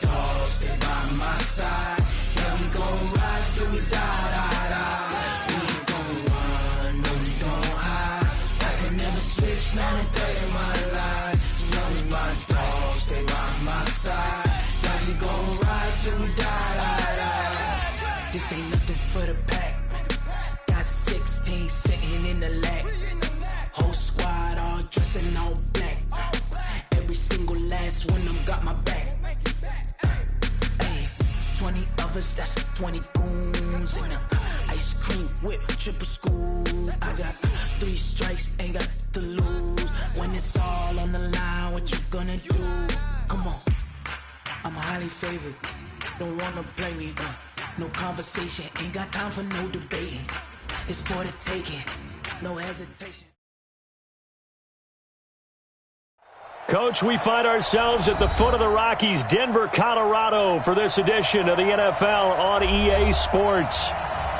dogs, they by my side. Yeah, we gon' ride till we die. We ain't gon' run, no, we gon' hide. I can never switch, not a day in my life. As long as my dogs, they by my side. Yeah, we gon' ride till we die. This ain't nothing for the pack. Got 16 sitting in the lap. Whole squad all dressing all black. Every single last one of them got my back. Hey, 20 of us, that's 20 goons. And ice cream whip, triple scoop. I got 3 strikes, ain't got to lose. When it's all on the line, what you gonna do? Come on, I'm highly favored. Don't wanna play me, no conversation, ain't got time for no debating. It's for the taking, no hesitation. Coach, we find ourselves at the foot of the Rockies, Denver, Colorado, for this edition of the NFL on EA Sports.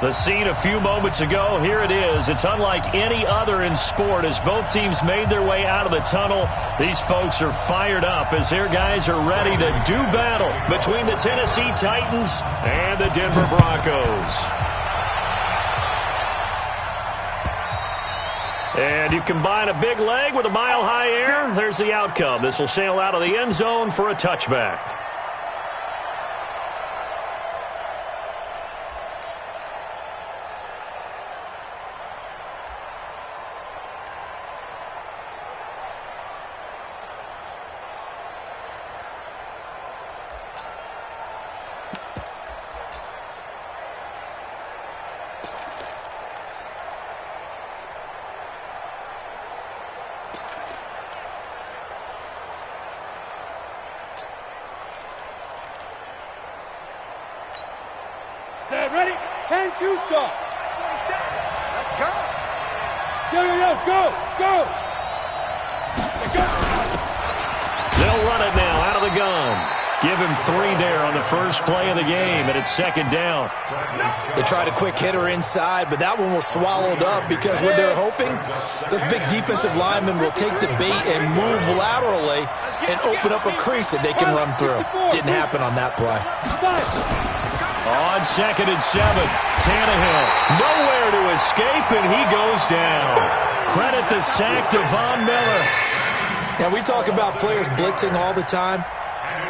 The scene a few moments ago, here it is. It's unlike any other in sport as both teams made their way out of the tunnel. These folks are fired up as their guys are ready to do battle between the Tennessee Titans and the Denver Broncos. And you combine a big leg with a mile-high air, there's the outcome. This will sail out of the end zone for a touchback. Set, ready? 10-2, sir. Let's go. Yo, go. They'll run it now out of the gun. Give him 3 there on the first play of the game, and it's second down. They tried a quick hitter inside, but that one was swallowed up because what they're hoping, those big defensive linemen will take the bait and move laterally and open up a crease that they can run through. Didn't happen on that play. On 2nd and 7, Tannehill nowhere to escape, and he goes down. Credit the sack to Von Miller. Now, we talk about players blitzing all the time.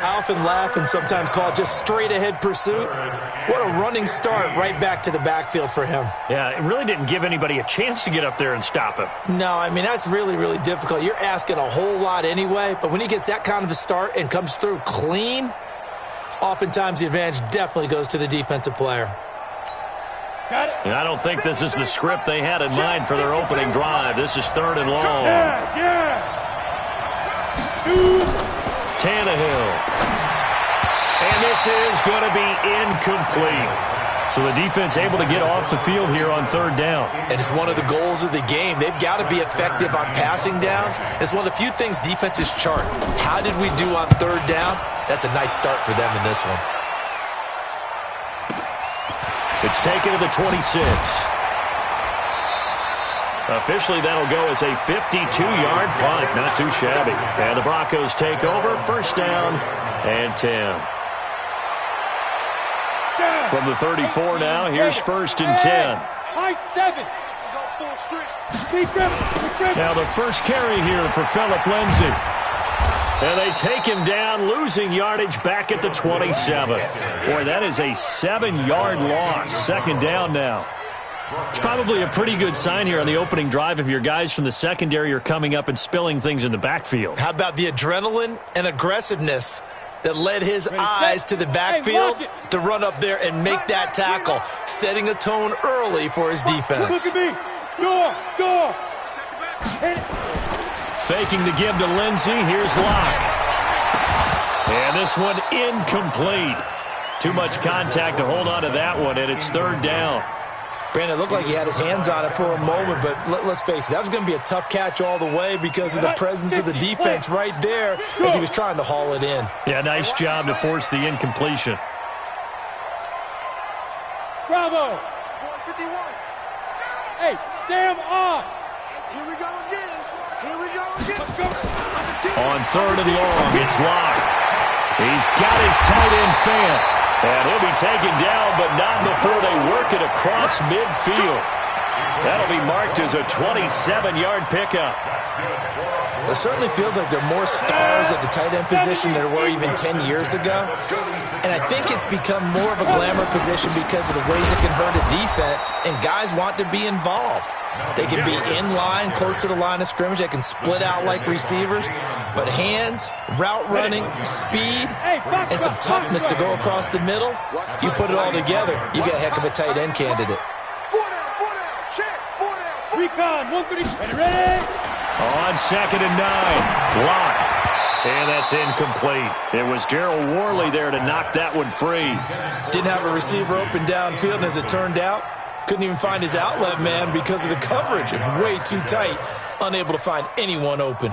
I often laugh and sometimes call it just straight-ahead pursuit. What a running start right back to the backfield for him. Yeah, it really didn't give anybody a chance to get up there and stop him. No, I mean, that's really, really difficult. You're asking a whole lot anyway, but when he gets that kind of a start and comes through clean, oftentimes the advantage definitely goes to the defensive player. And I don't think this is the script they had in mind for their opening drive. This is 3rd and long. Tannehill. And this is going to be incomplete. So the defense able to get off the field here on 3rd down. And it's one of the goals of the game. They've got to be effective on passing downs. It's one of the few things defenses chart. How did we do on 3rd down? That's a nice start for them in this one. It's taken to the 26. Officially, that'll go as a 52-yard punt. Not too shabby. And the Broncos take over. 1st down and 10. From the 34 now, here's 1st and 10. High 7. Now the first carry here for Phillip Lindsay. And they take him down, losing yardage back at the 27. Boy, that is a 7-yard loss. 2nd down now. It's probably a pretty good sign here on the opening drive if your guys from the secondary are coming up and spilling things in the backfield. How about the adrenaline and aggressiveness that led his eyes to the backfield to run up there and make that tackle, setting a tone early for his defense. Look at me. Door. Faking the give to Lindsey. Here's Locke. And this one incomplete. Too much contact to hold on to that one, and it's 3rd down. Brandon, it looked like he had his hands on it for a moment, but let's face it, that was going to be a tough catch all the way because of the presence of the defense right there as he was trying to haul it in. Yeah, nice job to force the incompletion. Bravo. 51. Hey, Sam off. Here we go again. Let's go. On 3rd and long, it's Locke. He's got his tight end fan. And he'll be taken down, but not before they work it across midfield. That'll be marked as a 27-yard pickup. It certainly feels like there are more stars at the tight end position than there were even 10 years ago. And I think it's become more of a glamour position because of the ways it can hurt a defense, and guys want to be involved. They can be in line, close to the line of scrimmage. They can split out like receivers. But hands, route running, speed, and some toughness to go across the middle, you put it all together, you get a heck of a tight end candidate. Recon, 130, ready? On 2nd and 9, block. And that's incomplete. It was Darryl Worley there to knock that one free. Didn't have a receiver open downfield, and as it turned out, couldn't even find his outlet man because of the coverage. It was way too tight, unable to find anyone open.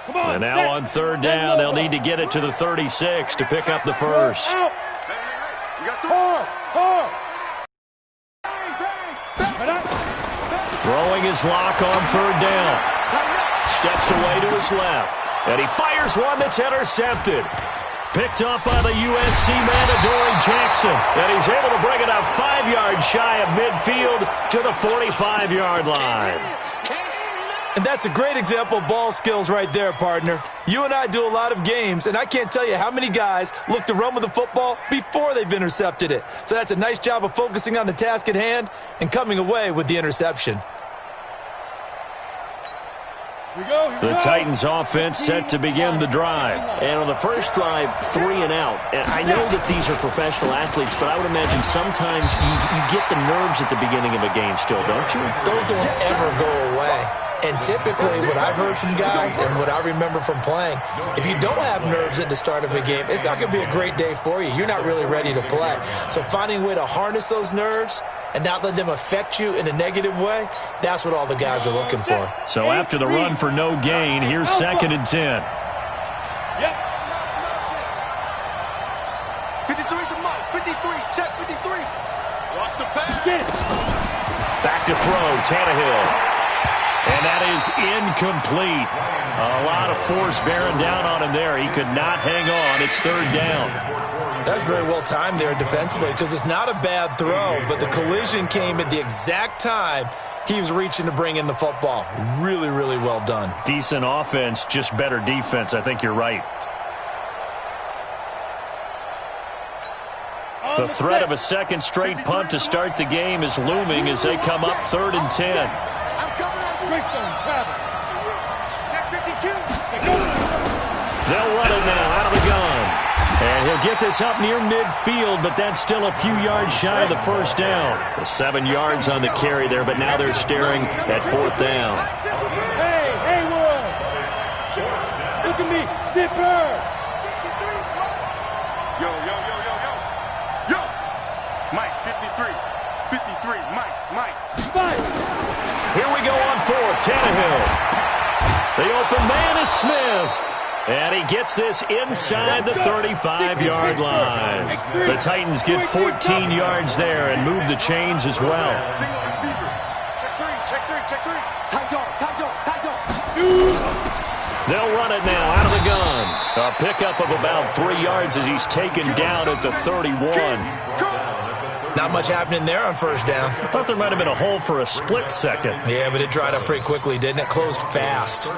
And now on 3rd down, they'll need to get it to the 36 to pick up the first. Throwing his lock on 3rd down. Steps away to his left. And he fires one that's intercepted. Picked off by the USC man, Adoree Jackson. And he's able to bring it up 5 yards shy of midfield to the 45-yard line. And that's a great example of ball skills right there, partner. You and I do a lot of games, and I can't tell you how many guys look to run with the football before they've intercepted it. So that's a nice job of focusing on the task at hand and coming away with the interception. The Titans offense set to begin the drive. And on the first drive, 3 and out. And I know that these are professional athletes, but I would imagine sometimes you get the nerves at the beginning of a game still, don't you? Those don't ever go away. And typically what I've heard from guys and what I remember from playing, if you don't have nerves at the start of a game, it's not going to be a great day for you. You're not really ready to play. So finding a way to harness those nerves and not let them affect you in a negative way, that's what all the guys are looking for. So after the run for no gain, here's 2nd and 10. 53 to Mike, 53, check 53. Watch the pass. Back to throw, Tannehill. And that is incomplete. A lot of force bearing down on him there. He could not hang on. It's 3rd down. That's very well timed there defensively because it's not a bad throw, but the collision came at the exact time he was reaching to bring in the football. Really, really well done. Decent offense, just better defense. I think you're right. The threat of a second straight punt to start the game is looming as they come up 3rd and 10. They'll run it now out of the gun. And he'll get this up near midfield, but that's still a few yards shy of the first down. 7 yards on the carry there, but now they're staring at 4th down. Hey, Haywood! Look at me, Zipper! Yo. Mike, 53, Mike. Here we go on 4th, Tannehill. The open man is Smith. And he gets this inside the 35-yard line. The Titans get 14 yards there and move the chains as well. Check 3. Tight dog. They'll run it now out of the gun. A pickup of about 3 yards as he's taken down at the 31. Not much happening there on 1st down. I thought there might have been a hole for a split second. Yeah, but it dried up pretty quickly, didn't it? Closed fast.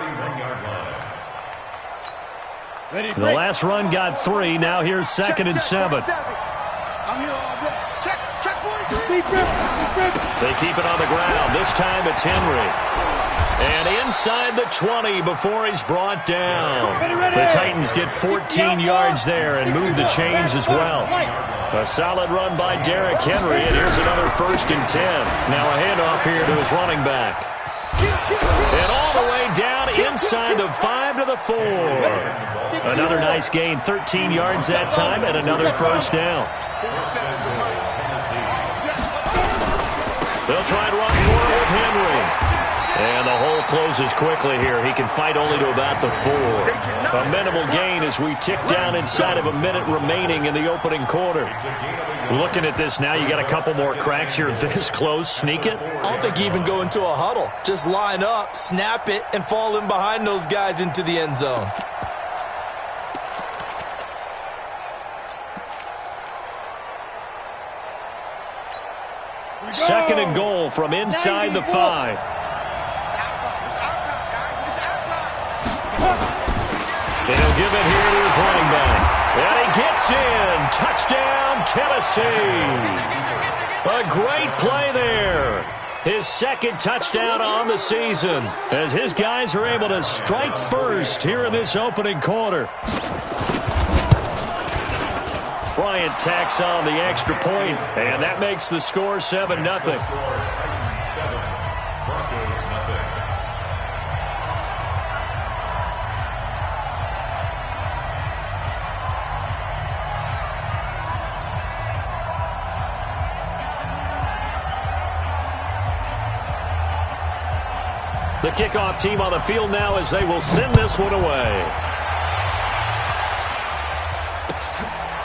The last run got 3. Now here's 2nd and 7. They keep it on the ground. This time it's Henry. And inside the 20 before he's brought down. The Titans get 14 yards there and move the chains as well. A solid run by Derrick Henry, and here's another 1st and 10. Now a handoff here to his running back. And all the way down inside the 5 to the 4. Another nice gain, 13 yards that time, and another 1st down. They'll try and run for it with Henry. And the whole closes quickly here. He can fight only to about the 4. A minimal gain as we tick down inside of a minute remaining in the opening quarter. Looking at this now, you got a couple more cracks here this close. Sneak it? I don't think you even go into a huddle. Just line up, snap it, and fall in behind those guys into the end zone. Second and goal from inside the 5. And he'll give it here to his running back. And he gets in. Touchdown, Tennessee. A great play there. His second touchdown on the season as his guys are able to strike first here in this opening quarter. Bryant tacks on the extra point, and that makes the score 7-0. The kickoff team on the field now as they will send this one away.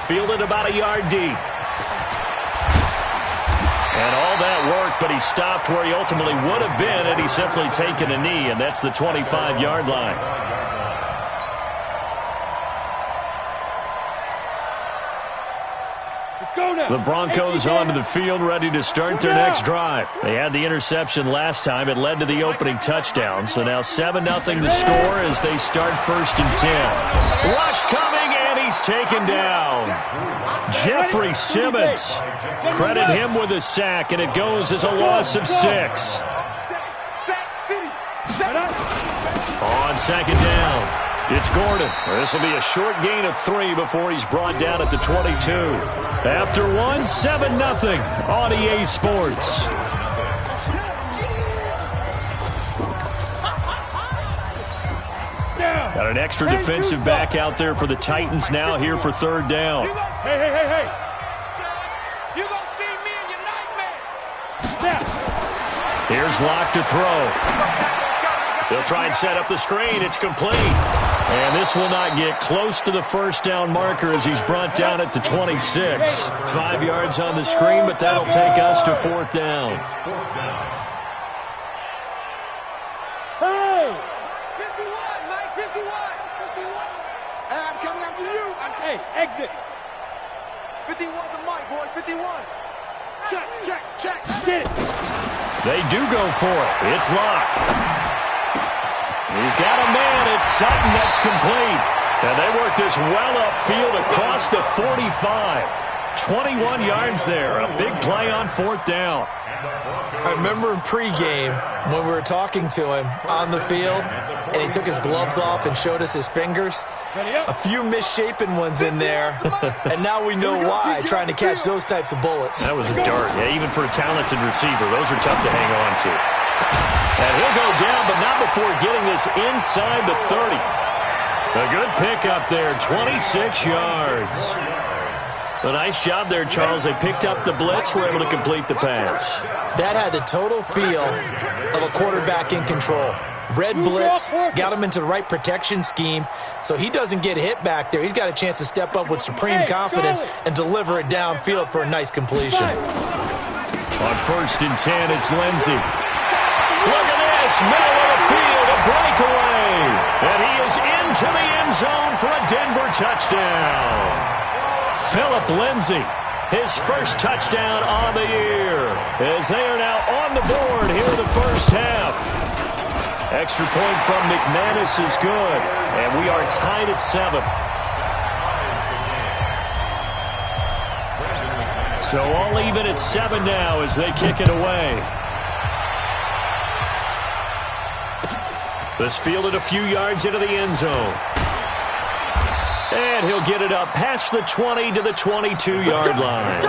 Fielded about a yard deep. And all that work, but he stopped where he ultimately would have been had he simply taken a knee, and that's the 25-yard line. The Broncos onto the field, ready to start their next drive. They had the interception last time. It led to the opening touchdown. So now 7-0 the score as they start 1st and 10. Rush coming, and he's taken down. Jeffrey Simmons. Credit him with a sack, and it goes as a loss of 6. On second down. It's Gordon. This will be a short gain of 3 before he's brought down at the 22. After 1, 7-0 on EA Sports. Got an extra defensive back out there for the Titans now here for 3rd down. Hey. You gonna see me in your nightmare. Here's Locke to throw. They'll try and set up the screen. It's complete. And this will not get close to the 1st down marker as he's brought down at the 26. 5 yards on the screen, but that'll take us to 4th down. Hey! 51, Mike, 51. Hey, I'm coming after you. Hey, exit. 51 to Mike, boys, 51. Check. Get it. They do go for it. It's Locke. He's got a man. It's Sutton. That's complete. And they work this well upfield across the 45. 21 yards there. A big play on 4th down. I remember in pregame when we were talking to him on the field, and he took his gloves off and showed us his fingers. A few misshapen ones in there, and now we know why, trying to catch those types of bullets. That was a dart. Yeah, even for a talented receiver, those are tough to hang on to. And he'll go down, but not before getting this inside the 30. A good pickup there, 26 yards. A nice job there, Charles. They picked up the blitz, were able to complete the pass. That had the total feel of a quarterback in control. Red blitz, got him into the right protection scheme, so he doesn't get hit back there. He's got a chance to step up with supreme confidence and deliver it downfield for a nice completion. On 1st and 10, it's Lindsey. Look at this, middle of the field, a breakaway. And he is into the end zone for a Denver touchdown. Philip Lindsey, his 1st touchdown on the year, as they are now on the board here in the 1st half. Extra point from McManus is good, and we are tied at 7. So all even at 7 now as they kick it away. This fielded a few yards into the end zone. And he'll get it up past the 20 to the 22-yard line.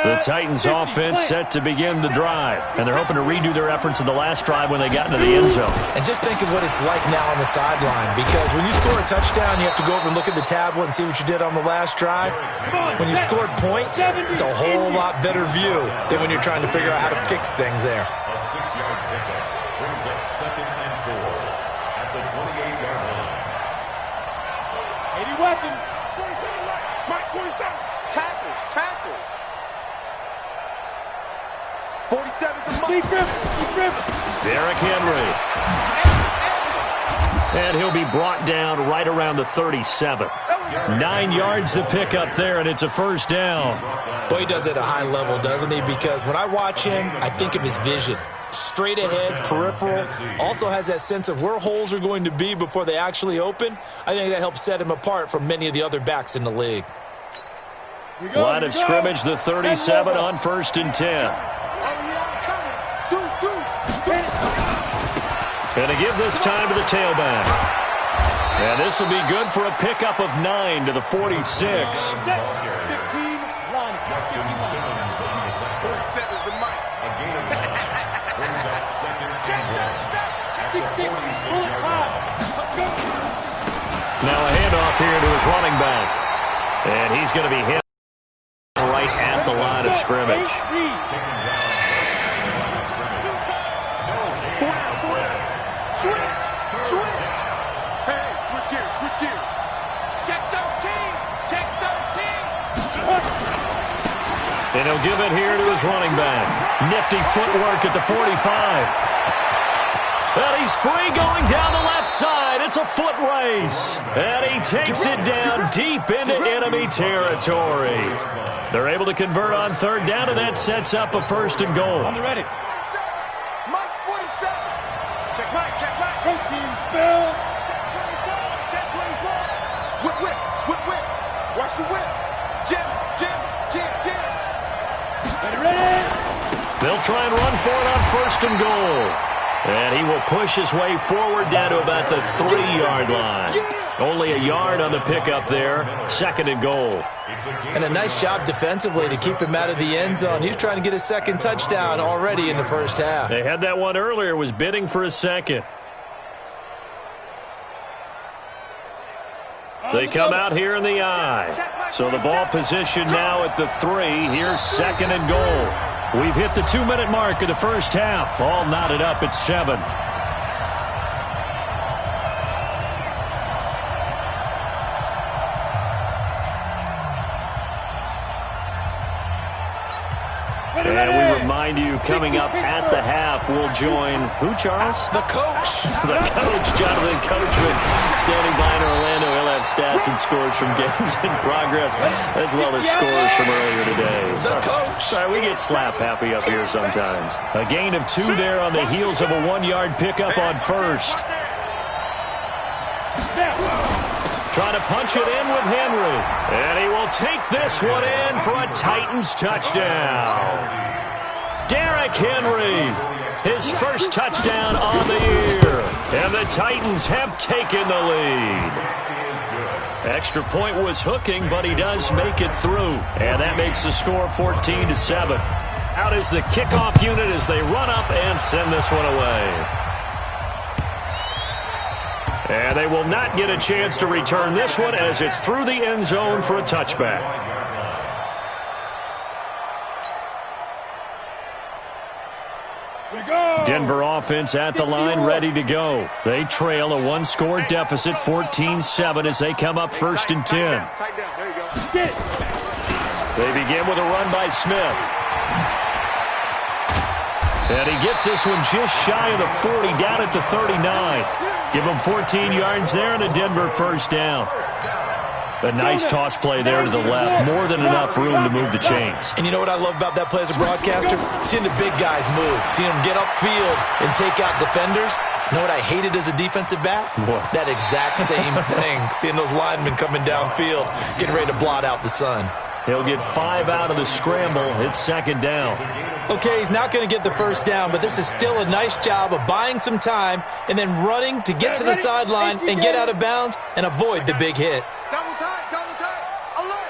The Titans offense set to begin the drive. And they're hoping to redo their efforts in the last drive when they got into the end zone. And just think of what it's like now on the sideline, because when you score a touchdown, you have to go over and look at the tablet and see what you did on the last drive. When you scored points, it's a whole lot better view than when you're trying to figure out how to fix things there. A 6-yard pickup brings up 2nd and 4 at the 28-yard line. 80 weapon. 47 right. Mike, 47. Tackles. 47 to Mike. Keep Rivers. Derrick Henry. And he'll be brought down right around the 37. 9 yards to pick up there, and it's a first down. Boy, he does it at a high level, doesn't he? Because when I watch him, I think of his vision. Straight ahead, peripheral. Also has that sense of where holes are going to be before they actually open. I think that helps set him apart from many of the other backs in the league. Line of scrimmage, the 37 on 1st and 10. And to give this time to the tailback. And this will be good for a pickup of 9 to the 46. 15 line. 47 is the mic. A gain of 9 brings up 2nd and 1. Now a handoff here to his running back. And he's going to be hit right at the line of scrimmage. And he'll give it here to his running back. Nifty footwork at the 45. And he's free going down the left side. It's a foot race. And he takes it down deep into enemy territory. They're able to convert on 3rd down, and that sets up a 1st and goal. On the ready. Mike 47. Check right. Protein spill. Check 24. Whip. Watch the whip. Jim. Ready. They'll try and run for it on 1st and goal. And he will push his way forward down to about the 3-yard line. Only a yard on the pickup there. 2nd and goal. And a nice job defensively to keep him out of the end zone. He's trying to get his 2nd touchdown already in the first half. They had that one earlier, was bidding for a 2nd. They come out here in the I. So the ball position now at the 3. Here's 2nd and goal. We've hit the 2-minute mark of the first half. All knotted up at 7. And we remind you, coming up at the half, we'll join who, Charles? The coach. The coach, Jonathan Coachman, standing by in Orlando. He'll have stats and scores from games in progress, as well as scores from earlier today. The coach. Sorry, we get slap happy up here sometimes. A gain of 2 there on the heels of a 1-yard pickup on 1st. Trying to punch it in with Henry. And he will take this one in for a Titans touchdown. Derrick Henry, his first touchdown on the year. And the Titans have taken the lead. Extra point was hooking, but he does make it through. And that makes the score 14-7. Out is the kickoff unit as they run up and send this one away. And they will not get a chance to return this one as it's through the end zone for a touchback. Denver offense at the line, ready to go. They trail a 1-score deficit, 14-7, as they come up 1st and 10. They begin with a run by Smith. And he gets this one just shy of the 40, down at the 39. Give him 14 yards there and a Denver first down. A nice toss play there to the left. More than enough room to move the chains. And you know what I love about that play as a broadcaster? Seeing the big guys move. Seeing them get upfield and take out defenders. You know what I hated as a defensive back? What? That exact same thing. Seeing those linemen coming downfield, getting ready to blot out the sun. He'll get 5 out of the scramble. It's 2nd down. Okay, he's not going to get the first down, but this is still a nice job of buying some time and then running to get to the sideline and get out of bounds and avoid the big hit. Double tight. Alert.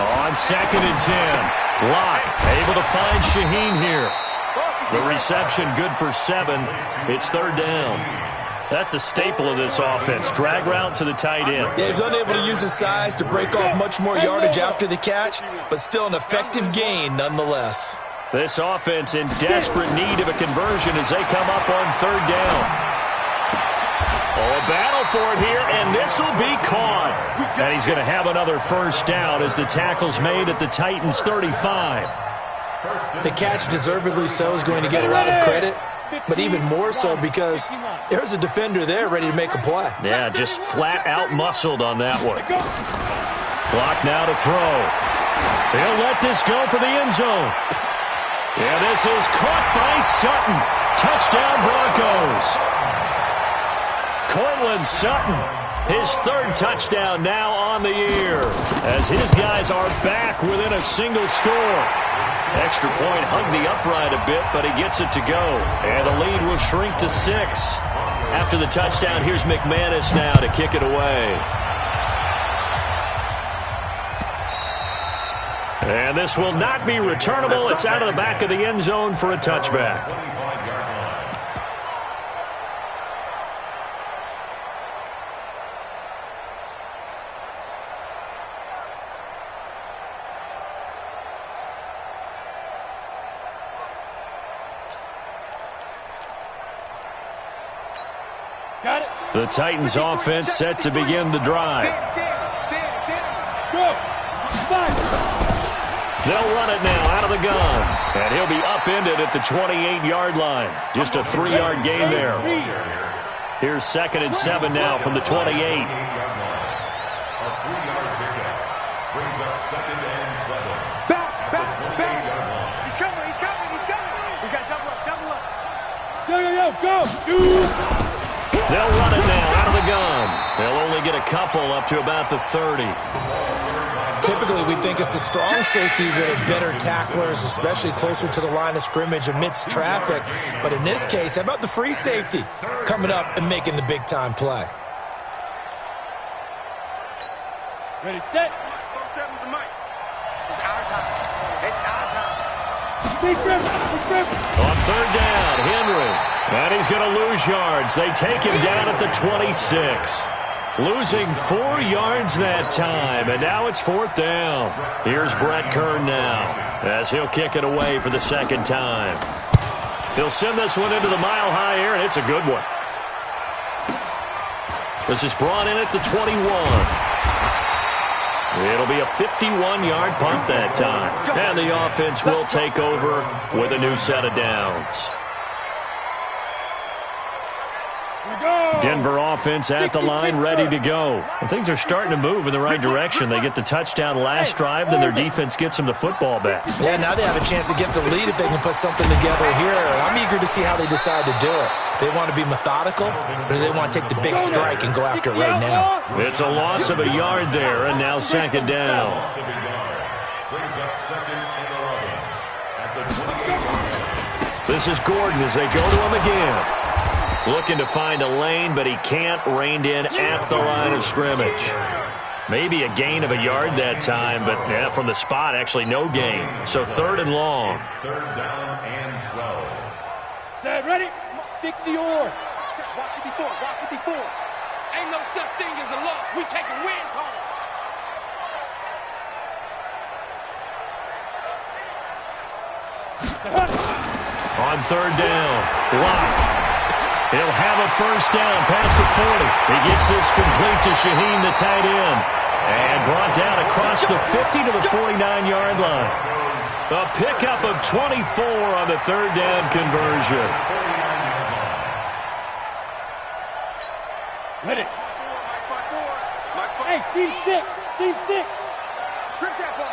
On 2nd and 10. Locke able to find Shaheen here. The reception good for 7. It's 3rd down. That's a staple of this offense. Drag route to the tight end. Yeah, he was unable to use his size to break off much more yardage after the catch, but still an effective gain nonetheless. This offense in desperate need of a conversion as they come up on 3rd down. Oh, a battle for it here, and this will be caught. And he's going to have another 1st down as the tackle's made at the Titans' 35. The catch, deservedly so, is going to get a lot of credit, but even more so because there's a defender there ready to make a play. Yeah, just flat out muscled on that one. Clock now to throw. He'll let this go for the end zone. Yeah, this is caught by Sutton. Touchdown, Broncos. Cortland Sutton, his 3rd touchdown now on the year as his guys are back within a single score. Extra point hugged the upright a bit, but he gets it to go. And the lead will shrink to 6. After the touchdown, here's McManus now to kick it away. And this will not be returnable. It's out of the back of the end zone for a touchback. The Titans offense set to begin the drive. They'll run it now out of the gun. And he'll be upended at the 28-yard line. Just a 3-yard gain there. Here's 2nd and 7 now from the 28. A 3-yard pickup brings up 2nd and 7. Back. He's coming. We got double up. Yo, go. They'll run it now out of the gun. They'll only get a couple up to about the 30. Typically, we think it's the strong safeties that are better tacklers, especially closer to the line of scrimmage amidst traffic. But in this case, how about the free safety coming up and making the big-time play? Ready, set. It's our time. On 3rd down, Henry. And he's going to lose yards. They take him down at the 26. Losing 4 yards that time, and now it's 4th down. Here's Brett Kern now as he'll kick it away for the 2nd time. He'll send this one into the mile-high air, and it's a good one. This is brought in at the 21. It'll be a 51-yard punt that time. And the offense will take over with a new set of downs. Denver offense at the line, ready to go. And things are starting to move in the right direction. They get the touchdown last drive, then their defense gets them the football back. Yeah, now they have a chance to get the lead if they can put something together here. I'm eager to see how they decide to do it. Do they want to be methodical, or do they want to take the big strike and go after it right now? It's a loss of a yard there, and now 2nd down. Brings up 2nd and 11 at the 28. This is Gordon as they go to him again. Looking to find a lane, but he can't. Reined in at the line of scrimmage. Maybe a gain of a yard that time, but yeah, from the spot, actually no gain. So 3rd and long. 3rd down and 12. Set, ready? 60 or. Watch 54. Ain't no such thing as a loss. We taking wins home. On 3rd down, Locke. He'll have a 1st down past the 40. He gets this complete to Shaheen, the tight end. And brought down across the 50 to the 49-yard line. A pickup of 24 on the 3rd down conversion. Ready. Hey, Team 6. Shrink that ball.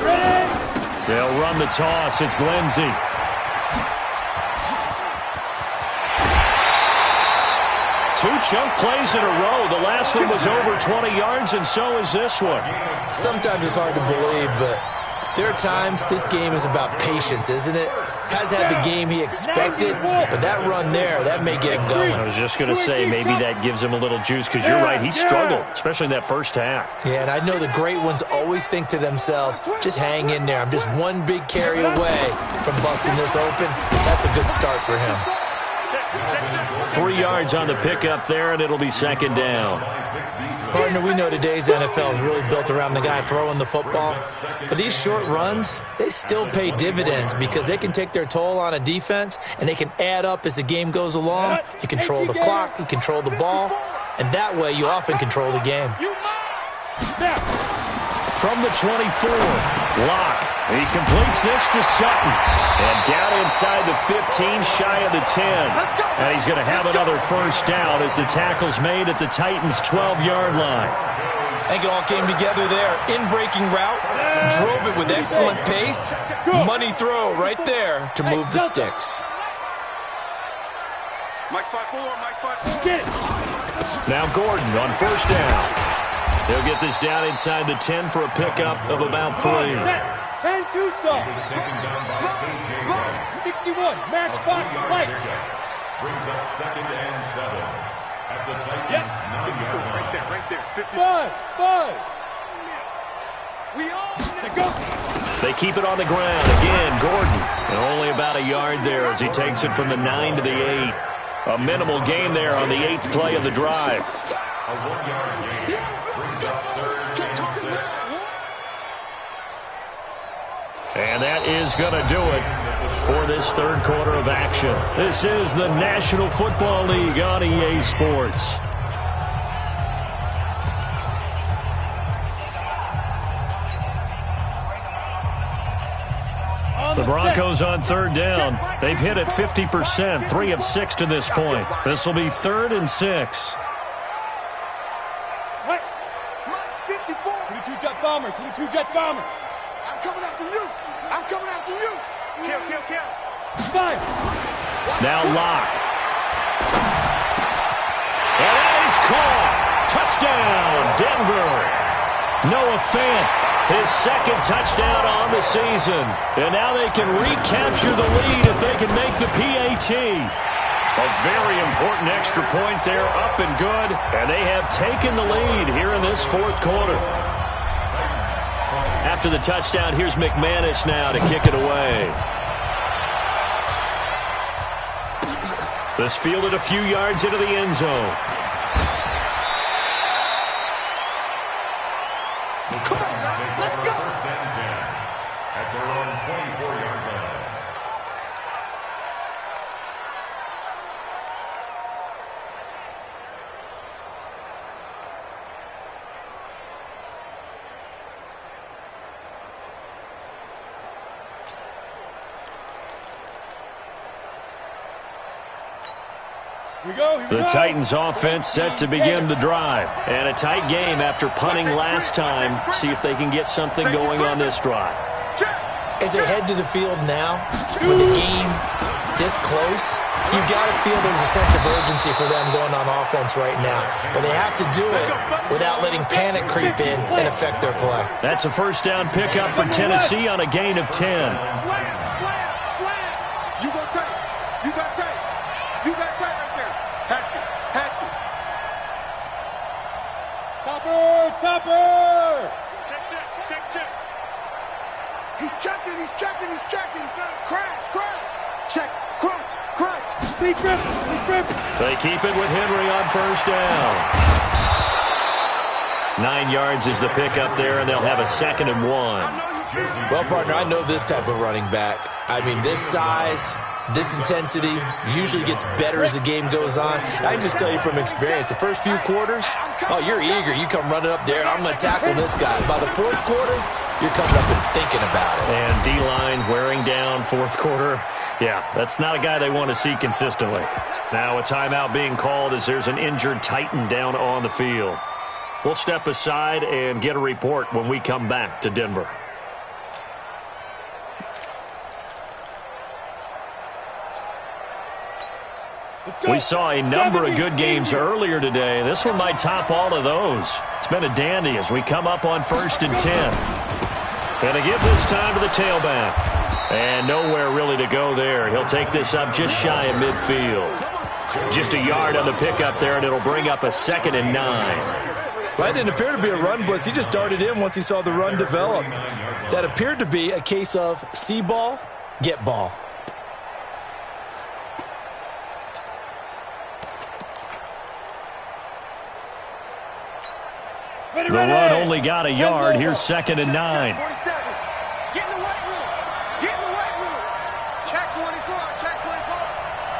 Ready. They'll run the toss. It's Lindsey. Two chunk plays in a row. The last one was over 20 yards, and so is this one. Sometimes it's hard to believe, but There are times this game is about patience, isn't it? Has had the game he expected, but that run there, that may get him going. I was just going to say, maybe that gives him a little juice, because you're right, he struggled, especially in that first half. Yeah, and I know the great ones always think to themselves, just hang in there. I'm just one big carry away from busting this open. That's a good start for him. 3 yards on the pickup there, and it'll be second down. Partner, we know today's NFL is really built around the guy throwing the football. But these short runs, they still pay dividends because they can take their toll on a defense, and they can add up as the game goes along. You control the clock, you control the ball, and that way you often control the game. From the 24, Locke. He completes this to Sutton. And down inside the 15, shy of the 10. And he's going to have another first down as the tackle's made at the Titans' 12-yard line. I think it all came together there. In-breaking route, drove it with excellent pace. Money throw right there to move the sticks. Mike 5-4, Mike 5-4. Get it. Now Gordon on first down. He'll get this down inside the 10 for a pickup of about 3. 10-2 soft. 61, matchbox, right. Brings up second and 7 at the Titans' 9-yard line. Right there. 5. We all go. They keep it on the ground. Again, Gordon. And only about a yard there as he takes it from the 9 to the 8. A minimal gain there on the 8th play of the drive. A 1-yard gain brings up third and 6. And that is going to do it for this third quarter of action. This is the National Football League on EA Sports. The Broncos on third down. They've hit it 50%, 3 of 6 to this point. This will be 3rd and 6. 22 jet bombers, 22 jet bombers. I'm coming after you. I'm coming after you. Kill. 5. Now Locke. And that is caught. Touchdown, Denver. Noah Fant, his second touchdown on the season. And now they can recapture the lead if they can make the PAT. A very important extra point there, up and good. And they have taken the lead here in this fourth quarter. After the touchdown, here's McManus now to kick it away. This fielded a few yards into the end zone. Come on, man. Let's go. First and 10 at their own 24-yard line. The Titans offense set to begin the drive. And a tight game after punting last time. See if they can get something going on this drive. As they head to the field now, with the game this close, you've got to feel there's a sense of urgency for them going on offense right now. But they have to do it without letting panic creep in and affect their play. That's a first down pickup for Tennessee on a gain of 10. Slam. You got tight. You got tight. You got tight right there. Hatchet. Topper. Check. He's checking. Crash. Check. Crash. Be gripping. They keep it with Henry on first down. 9 yards is the pickup there, and they'll have a 2nd and 1. Well, partner, I know this type of running back. I mean, this size, this intensity usually gets better as the game goes on. I can just tell you from experience, the first few quarters, oh, you're eager. You come running up there, I'm going to tackle this guy. By the fourth quarter, you're coming up and thinking about it. And D-line wearing down fourth quarter. Yeah, that's not a guy they want to see consistently. Now a timeout being called as there's an injured Titan down on the field. We'll step aside and get a report when we come back to Denver. We saw a number of good games earlier today. This one might top all of those. It's been a dandy as we come up on 1st and 10. And to give this time to the tailback. And nowhere really to go there. He'll take this up just shy of midfield. Just a yard on the pickup there, and it'll bring up a 2nd and 9. That didn't appear to be a run blitz. He just darted in once he saw the run develop. That appeared to be a case of see ball, get ball. The run only got a yard. Here's 2nd and 9. Get in the white room. Get in the white room. Check 24. Check 24.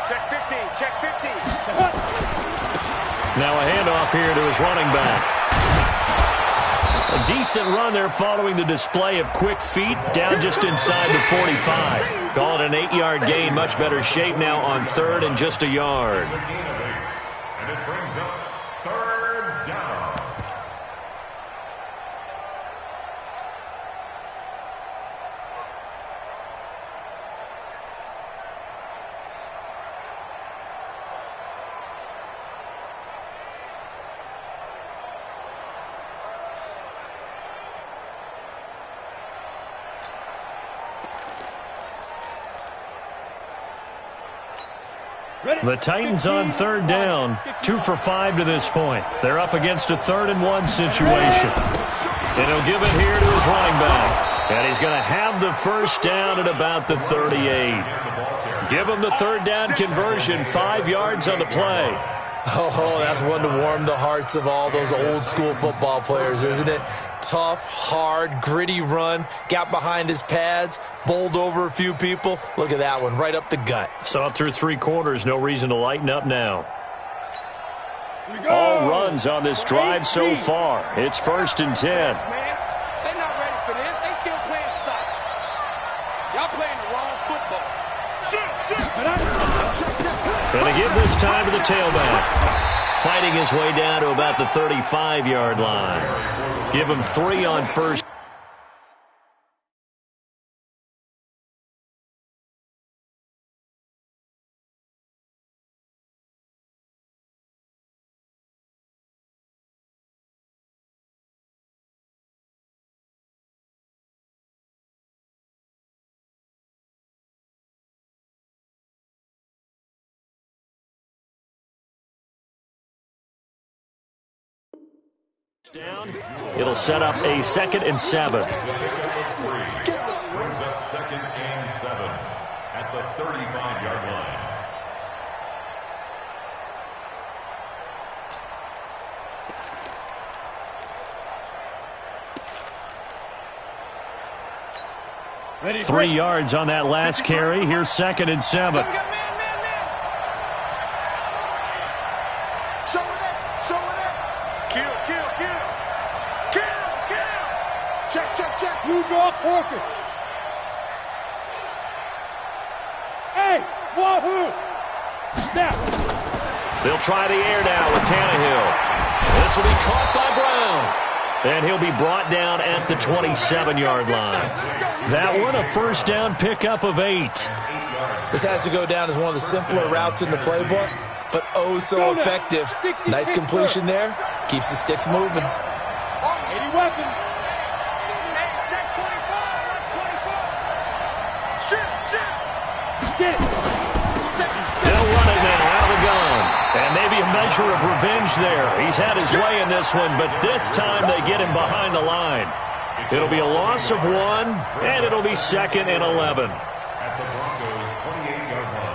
Check 15. Check 15. Now a handoff here to his running back. A decent run there following the display of quick feet down just inside the 45. Call it an 8-yard gain. Much better shape now on 3rd and just a yard. And it brings up 3rd down. The Titans on 3rd down, 2 for 5 to this point. They're up against a 3rd and 1 situation. And he'll give it here to his running back. And he's going to have the first down at about the 38. Give him the 3rd down conversion, 5 yards on the play. Oh, that's one to warm the hearts of all those old school football players, isn't it? Tough, hard, gritty run, got behind his pads, bowled over a few people. Look at that one, right up the gut. So up through 3 quarters, no reason to lighten up now. All runs on this drive so far. It's 1st and 10. They're not ready for this. They still playing soccer. Y'all playing the wrong football. And to give this time to the tailback. Fighting his way down to about the 35-yard line. Give him 3 on 1st. Down. It'll set up a 2nd and 7. Brings up 2nd and 7 at the 35-yard line. Ready, 3 yards on that last carry. Here's 2nd and 7. You draw Corker. Hey, wahoo! Now. They'll try the air now with Tannehill. This will be caught by Brown. And he'll be brought down at the 27-yard line. That one, a first down pickup of 8. This has to go down as one of the simpler routes in the playbook, but oh so effective. Nice completion there. Keeps the sticks moving. 80 weapons. Get it. They'll run it now out of the gun. And maybe a measure of revenge there. He's had his way in this one, but this time they get him behind the line. It'll be a loss of 1, and it'll be 2nd and 11. At the Broncos' 28-yard line.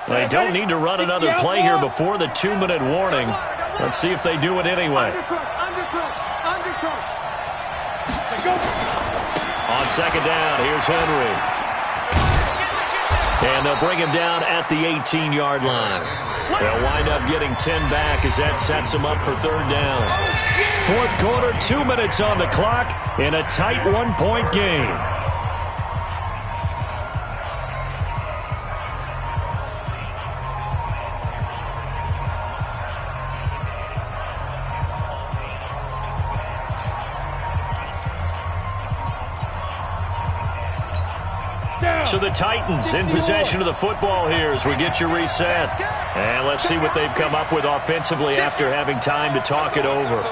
They don't need to run another play here before the 2-minute warning. Let's see if they do it anyway. On 2nd down, here's Henry. And they'll bring him down at the 18-yard line. They'll wind up getting 10 back as that sets them up for 3rd down. 4th quarter, 2 minutes on the clock in a tight 1-point game. Down. So the Titans in possession of the football here as we get you reset. And let's see what they've come up with offensively after having time to talk it over.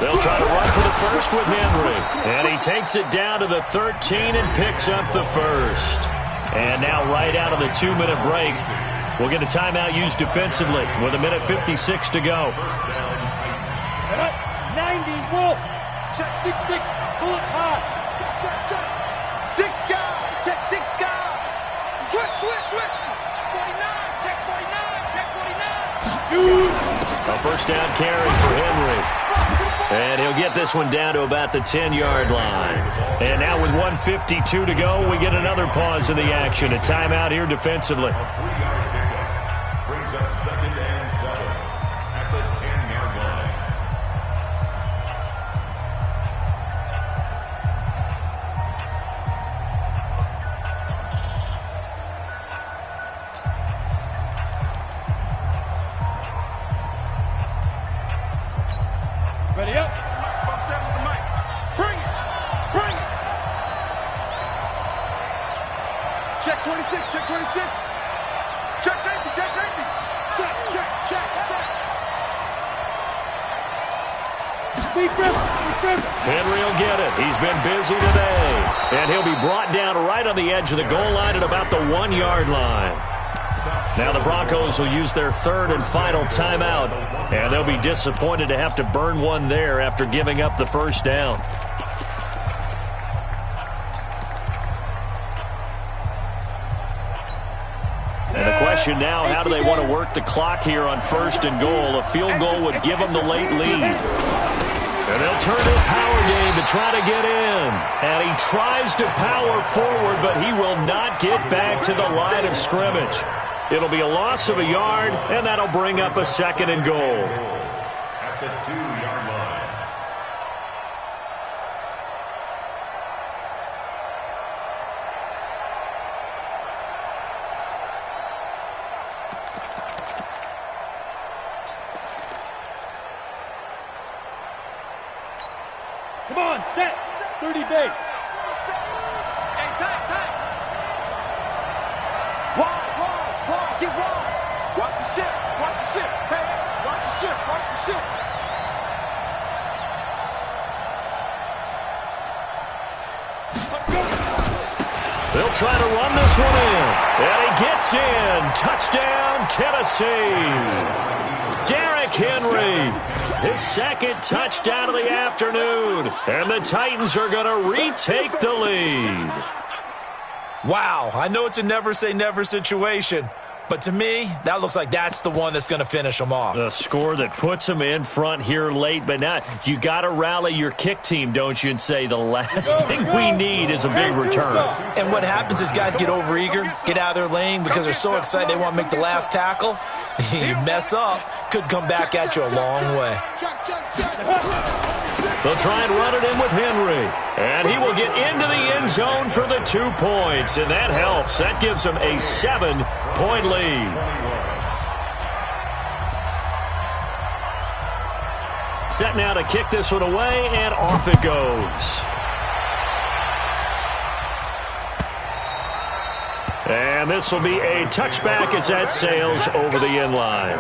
They'll try to run for the first with Henry. And he takes it down to the 13 and picks up the first. And now right out of the 2-minute break, we'll get a timeout used defensively with 1:56 to go. 90, Wolf. Check 6-6. Pull it high. Check. 6 guy. Check 6 guy. Switch. 49. Check 49. Check 49. A first down carry for Henry. And he'll get this one down to about the 10-yard line. And now with 1:52 to go, we get another pause in the action. A timeout here defensively. A 3-yard pickup brings up 2nd and 7 at the 10-yard line. Ready up. Bump that with the mic. Bring it. Check 26. Check safety. Check. Henry will get it. He's been busy today. And he'll be brought down right on the edge of the goal line at about the 1-yard line. Now the Broncos will use their 3rd and final timeout, and they'll be disappointed to have to burn one there after giving up the first down. And the question now, how do they want to work the clock here on 1st and goal? A field goal would give them the late lead. And they'll turn to a power game to try to get in. And he tries to power forward, but he will not get back to the line of scrimmage. It'll be a loss of a yard, and that'll bring up a 2nd and goal. At the 2-yard line. Come on, set. 30 base. Hey, tight. Wide. Get wide. Watch the ship. Hey, watch the ship. They'll try to run this one in. And he gets in. Touchdown, Tennessee. Derrick Henry, his 2nd touchdown of the afternoon. And the Titans are going to retake the lead. Wow, I know it's a never-say-never situation, but to me, that looks like that's the one that's going to finish them off. The score that puts them in front here late, but now you got to rally your kick team, don't you, and say the last thing we need is a big return. And what happens is guys get overeager, get out of their lane because they're so excited they want to make the last tackle. You mess up, could come back at you a long way. They'll try and run it in with Henry. And he will get into the end zone for the 2 points. And that helps. That gives them a 7-point lead. Set now to kick this one away, and off it goes. And this will be a touchback as that sails over the end line.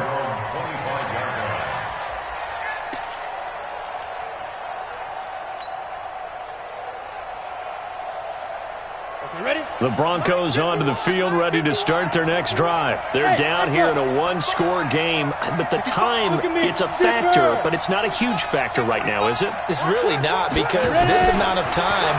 The Broncos onto the field, ready to start their next drive. They're down here in a 1-score game, but the time, it's a factor, but it's not a huge factor right now, is it? It's really not, because this amount of time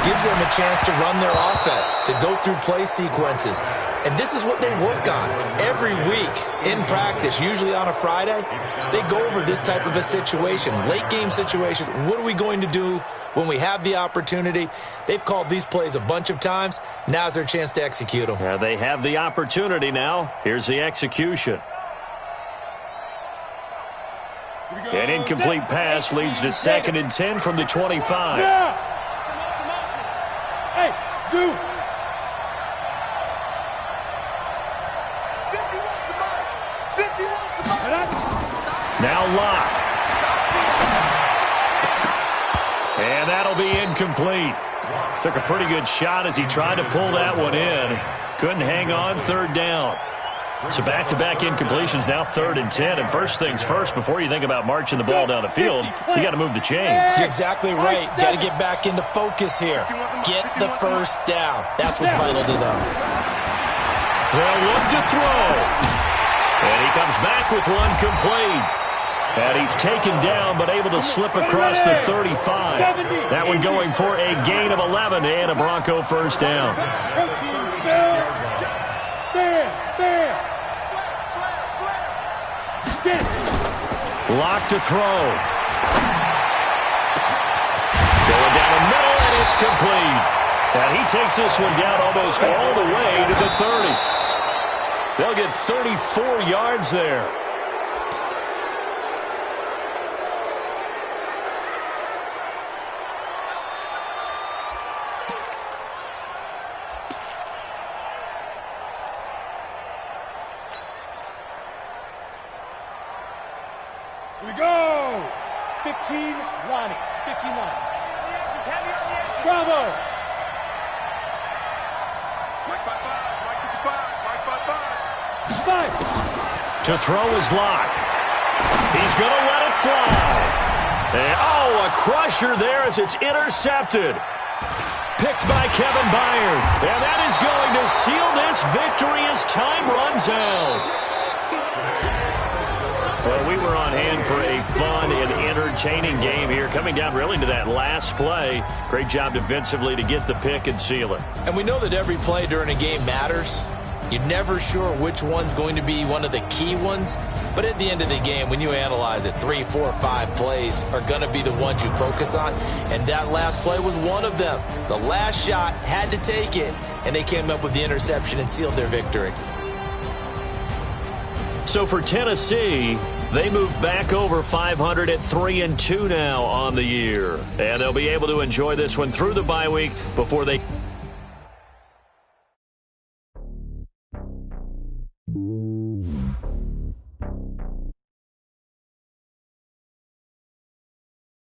gives them a chance to run their offense, to go through play sequences. And this is what they work on every week in practice, usually on a Friday. They go over this type of a situation, late game situation. What are we going to do when we have the opportunity? They've called these plays a bunch of times. Now's their chance to execute them. Yeah, they have the opportunity now. Here's the execution. An incomplete pass leads to 2nd and 10 from the 25. Yeah. Hey, Zoo. Now Locke. And that'll be incomplete. Took a pretty good shot as he tried to pull that one in. Couldn't hang on, third down. So back-to-back incompletions, now 3rd and 10. And first things first, before you think about marching the ball down the field, you got to move the chains. You're exactly right. Got to get back into focus here. Get the first down. That's what's vital to them. They'll look to throw. And he comes back with one complete. And he's taken down, but able to slip across the 35. That one going for a gain of 11 and a Bronco first down. Lock to throw. Going down the middle, and it's complete. And he takes this one down almost all the way to the 30. They'll get 34 yards there. Here we go. 15, Ronnie. 15 line. Bravo. Mike 5-5. Mike 55. Mike 5-5. 5. To throw his lock. He's going to let it fly. And, a crusher there as it's intercepted. Picked by Kevin Byard. And that is going to seal this victory as time runs out. Well, we were on hand for a fun and entertaining game here, coming down really to that last play. Great job defensively to get the pick and seal it. And we know that every play during a game matters. You're never sure which one's going to be one of the key ones. But at the end of the game, when you analyze it, 3, 4, 5 plays are going to be the ones you focus on. And that last play was one of them. The last shot had to take it, and they came up with the interception and sealed their victory. So for Tennessee, they move back over 500 at 3-2 now on the year. And they'll be able to enjoy this one through the bye week before they...